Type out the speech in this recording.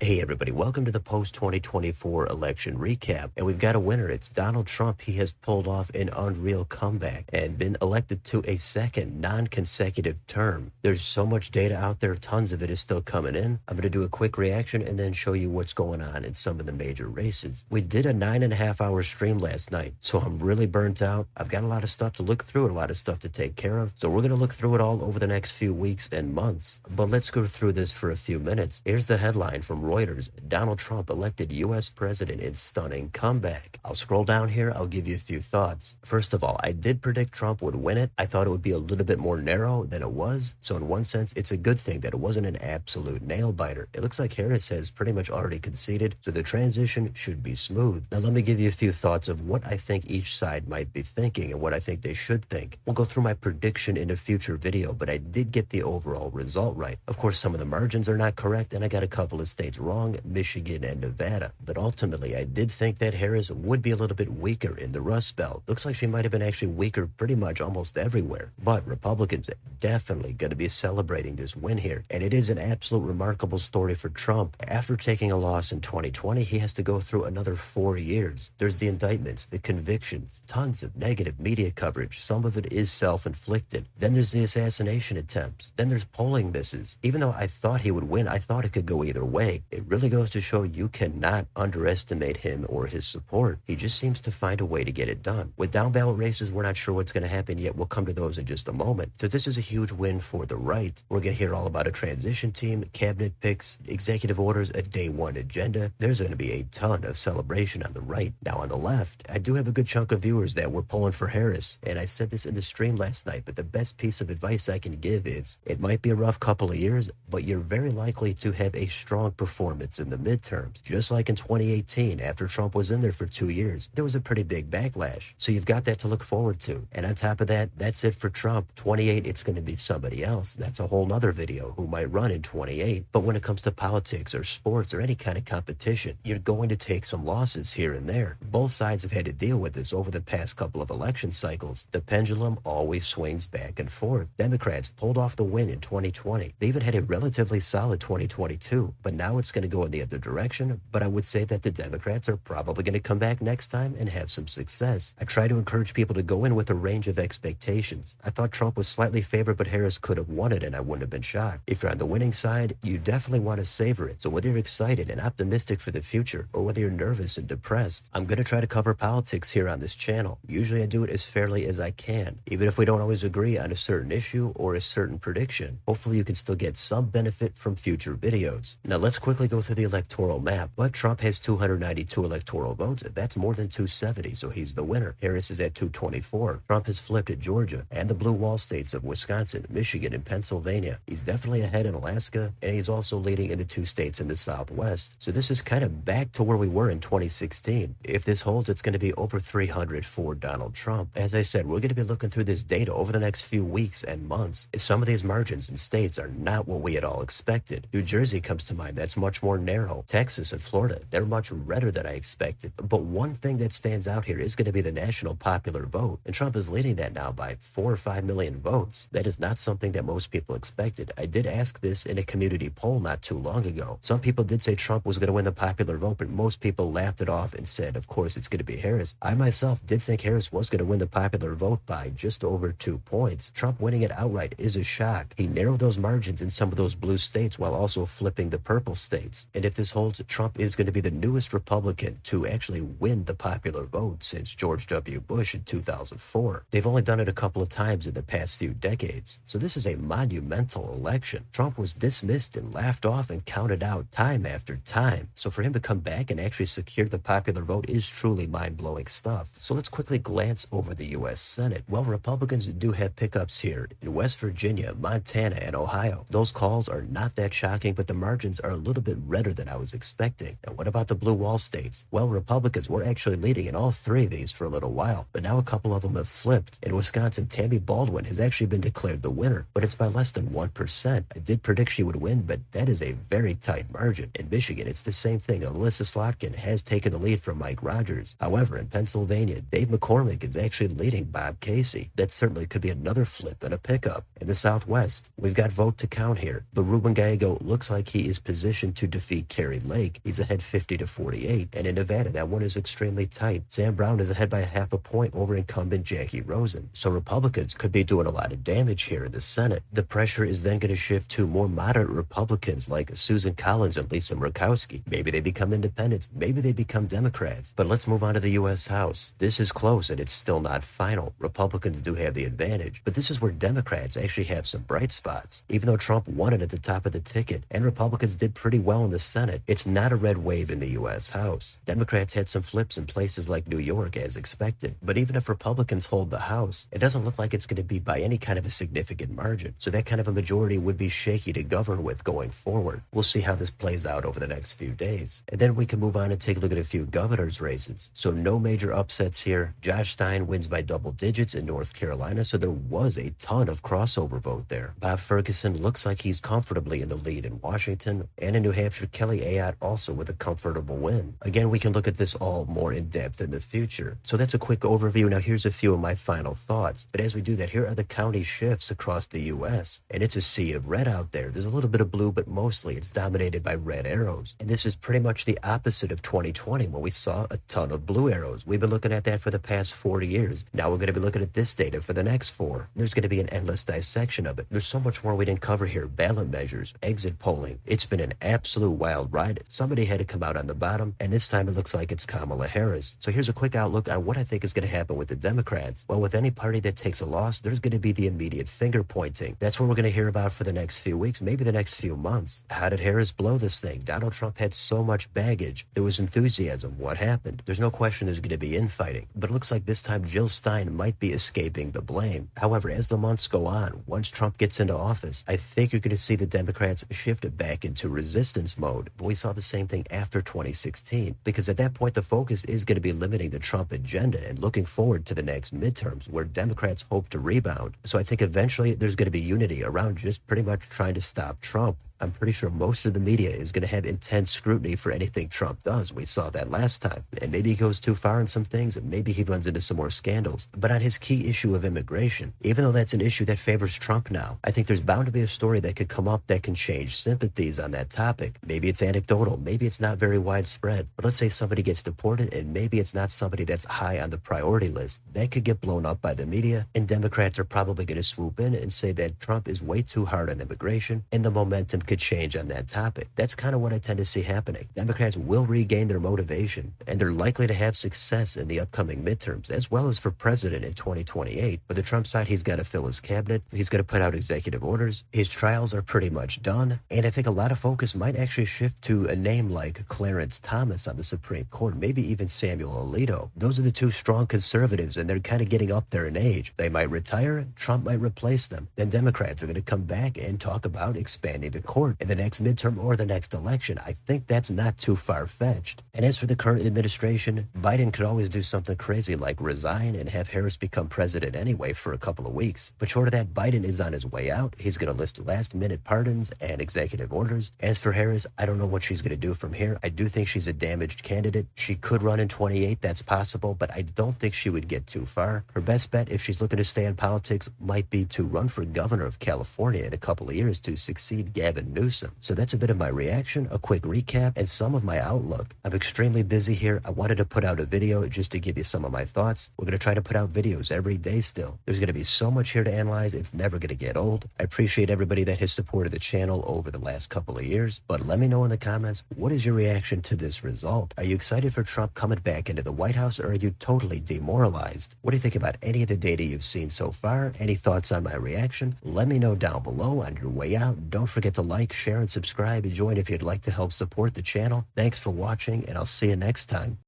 Hey everybody, welcome to the post-2024 election recap. And we've got a winner. It's Donald Trump. He has pulled off an unreal comeback and been elected to a second non-consecutive term. There's so much data out there. Tons of it is still coming in. I'm going to do a quick reaction and then show you what's going on in some of the major races. We did a 9.5-hour stream last night, so I'm really burnt out. I've got a lot of stuff to look through and a lot of stuff to take care of. So we're going to look through it all over the next few weeks and months. But let's go through this for a few minutes. Here's the headline from Reuters: Donald Trump elected U.S. president in stunning comeback. I'll scroll down here. I'll give you a few thoughts. First of all, I did predict Trump would win it. I thought it would be a little bit more narrow than it was. So in one sense, it's a good thing that it wasn't an absolute nail biter. It looks like Harris has pretty much already conceded, so the transition should be smooth. Now let me give you a few thoughts of what I think each side might be thinking and what I think they should think. We'll go through my prediction in a future video, but I did get the overall result right. Of course, some of the margins are not correct, and I got a couple of states wrong, Michigan and Nevada. But ultimately, I did think that Harris would be a little bit weaker in the Rust Belt. Looks like she might have been actually weaker pretty much almost everywhere. But Republicans are definitely going to be celebrating this win here. And it is an absolute remarkable story for Trump. After taking a loss in 2020, he has to go through another 4 years. There's the indictments, the convictions, tons of negative media coverage. Some of it is self-inflicted. Then there's the assassination attempts. Then there's polling misses. Even though I thought he would win, I thought it could go either way. It really goes to show you cannot underestimate him or his support. He just seems to find a way to get it done. With down ballot races, we're not sure what's going to happen yet. We'll come to those in just a moment. So this is a huge win for the right. We're going to hear all about a transition team, cabinet picks, executive orders, a day one agenda. There's going to be a ton of celebration on the right. Now on the left, I do have a good chunk of viewers that were pulling for Harris. And I said this in the stream last night, but the best piece of advice I can give is it might be a rough couple of years, but you're very likely to have a strong performance in the midterms. Just like in 2018, after Trump was in there for 2 years, there was a pretty big backlash. So you've got that to look forward to. And on top of that, that's it for Trump. 28, it's going to be somebody else. That's a whole nother video who might run in 28. But when it comes to politics or sports or any kind of competition, you're going to take some losses here and there. Both sides have had to deal with this over the past couple of election cycles. The pendulum always swings back and forth. Democrats pulled off the win in 2020. They even had a relatively solid 2022, but now it's going to go in the other direction. But I would say that the Democrats are probably going to come back next time and have some success. I try to encourage people to go in with a range of expectations. I thought Trump was slightly favored, but Harris could have won it and I wouldn't have been shocked. If you're on the winning side, you definitely want to savor it. So whether you're excited and optimistic for the future or whether you're nervous and depressed, I'm going to try to cover politics here on this channel. Usually I do it as fairly as I can. Even if we don't always agree on a certain issue or a certain prediction, hopefully you can still get some benefit from future videos. Now let's quickly go through the electoral map. But Trump has 292 electoral votes. That's more than 270, so he's the winner. Harris is at 224. Trump has flipped at Georgia and the blue wall states of Wisconsin, Michigan, and Pennsylvania. He's definitely ahead in Alaska, and he's also leading in the 2 states in the Southwest. So this is kind of back to where we were in 2016. If this holds, it's going to be over 300 for Donald Trump. As I said, we're going to be looking through this data over the next few weeks and months. Some of these margins in states are not what we had all expected. New Jersey comes to mind. That's much more narrow. Texas and Florida, they're much redder than I expected. But one thing that stands out here is going to be the national popular vote. And Trump is leading that now by 4 or 5 million votes. That is not something that most people expected. I did ask this in a community poll not too long ago. Some people did say Trump was going to win the popular vote, but most people laughed it off and said, of course, it's going to be Harris. I myself did think Harris was going to win the popular vote by just over 2 points. Trump winning it outright is a shock. He narrowed those margins in some of those blue states while also flipping the purple states. And if this holds, Trump is going to be the newest Republican to actually win the popular vote since George W. Bush in 2004. They've only done it a couple of times in the past few decades. So this is a monumental election. Trump was dismissed and laughed off and counted out time after time. So for him to come back and actually secure the popular vote is truly mind-blowing stuff. So let's quickly glance over the U.S. Senate. Well, Republicans do have pickups here in West Virginia, Montana, and Ohio. Those calls are not that shocking, but the margins are a little bit redder than I was expecting. Now, what about the blue wall states? Well, Republicans were actually leading in all 3 of these for a little while, but now a couple of them have flipped. In Wisconsin, Tammy Baldwin has actually been declared the winner, but it's by less than 1%. I did predict she would win, but that is a very tight margin. In Michigan, it's the same thing. Alyssa Slotkin has taken the lead from Mike Rogers. However, in Pennsylvania, Dave McCormick is actually leading Bob Casey. That certainly could be another flip and a pickup. In the Southwest, we've got vote to count here, but Ruben Gallego looks like he is positioned position to defeat Kerry Lake. He's ahead 50-48. And in Nevada, that one is extremely tight. Sam Brown is ahead by half a point over incumbent Jackie Rosen. So Republicans could be doing a lot of damage here in the Senate. The pressure is then going to shift to more moderate Republicans like Susan Collins and Lisa Murkowski. Maybe they become independents. Maybe they become Democrats. But let's move on to the U.S. House. This is close and it's still not final. Republicans do have the advantage. But this is where Democrats actually have some bright spots. Even though Trump won it at the top of the ticket and Republicans did pretty well in the Senate, it's not a red wave in the U.S. House. Democrats had some flips in places like New York as expected. But even if Republicans hold the House, it doesn't look like it's going to be by any kind of a significant margin. So that kind of a majority would be shaky to govern with going forward. We'll see how this plays out over the next few days. And then we can move on and take a look at a few governor's races. So no major upsets here. Josh Stein wins by double digits in North Carolina, so there was a ton of crossover vote there. Bob Ferguson looks like he's comfortably in the lead in Washington, and in New Hampshire, Kelly Ayotte also with a comfortable win. Again, we can look at this all more in depth in the future. So that's a quick overview. Now here's a few of my final thoughts. But as we do that, here are the county shifts across the U.S. And it's a sea of red out there. There's a little bit of blue, but mostly it's dominated by red arrows. And this is pretty much the opposite of 2020 when we saw a ton of blue arrows. We've been looking at that for the past 40 years. Now we're going to be looking at this data for the next 4. There's going to be an endless dissection of it. There's so much more we didn't cover here. Ballot measures, exit polling. It's been an absolute wild ride. Somebody had to come out on the bottom, and this time it looks like it's Kamala Harris. So here's a quick outlook on what I think is going to happen with the Democrats. Well, with any party that takes a loss, there's going to be the immediate finger pointing. That's what we're going to hear about for the next few weeks, maybe the next few months. How did Harris blow this thing? Donald Trump had so much baggage. There was enthusiasm. What happened? There's no question there's going to be infighting, but it looks like this time Jill Stein might be escaping the blame. However, as the months go on, once Trump gets into office, I think you're going to see the Democrats shift back into resistance mode. But we saw the same thing after 2016, because at that point, the focus is going to be limiting the Trump agenda and looking forward to the next midterms where Democrats hope to rebound. So I think eventually there's going to be unity around just pretty much trying to stop Trump. I'm pretty sure most of the media is going to have intense scrutiny for anything Trump does. We saw that last time. And maybe he goes too far in some things, and maybe he runs into some more scandals. But on his key issue of immigration, even though that's an issue that favors Trump now, I think there's bound to be a story that could come up that can change sympathies on that topic. Maybe it's anecdotal. Maybe it's not very widespread. But let's say somebody gets deported, and maybe it's not somebody that's high on the priority list. That could get blown up by the media, and Democrats are probably going to swoop in and say that Trump is way too hard on immigration, and the momentum could change on that topic. That's kind of what I tend to see happening. Democrats will regain their motivation, and they're likely to have success in the upcoming midterms, as well as for president in 2028. For the Trump side, he's got to fill his cabinet. He's going to put out executive orders. His trials are pretty much done, and I think a lot of focus might actually shift to a name like Clarence Thomas on the Supreme Court, maybe even Samuel Alito. Those are the two strong conservatives, and they're kind of getting up there in age. They might retire, Trump might replace them. Then Democrats are going to come back and talk about expanding the court in the next midterm or the next election. I think that's not too far-fetched. And as for the current administration, Biden could always do something crazy like resign and have Harris become president anyway for a couple of weeks. But short of that, Biden is on his way out. He's going to list last-minute pardons and executive orders. As for Harris, I don't know what she's going to do from here. I do think she's a damaged candidate. She could run in 28, that's possible, but I don't think she would get too far. Her best bet, if she's looking to stay in politics, might be to run for governor of California in a couple of years to succeed Gavin Newsom. So that's a bit of my reaction, a quick recap, and some of my outlook. I'm extremely busy here. I wanted to put out a video just to give you some of my thoughts. We're going to try to put out videos every day still. There's going to be so much here to analyze. It's never going to get old. I appreciate everybody that has supported the channel over the last couple of years, but let me know in the comments, what is your reaction to this result? Are you excited for Trump coming back into the White House, or are you totally demoralized? What do you think about any of the data you've seen so far? Any thoughts on my reaction? Let me know down below on your way out. Don't forget to like, share, and subscribe and join if you'd like to help support the channel. Thanks for watching, and I'll see you next time.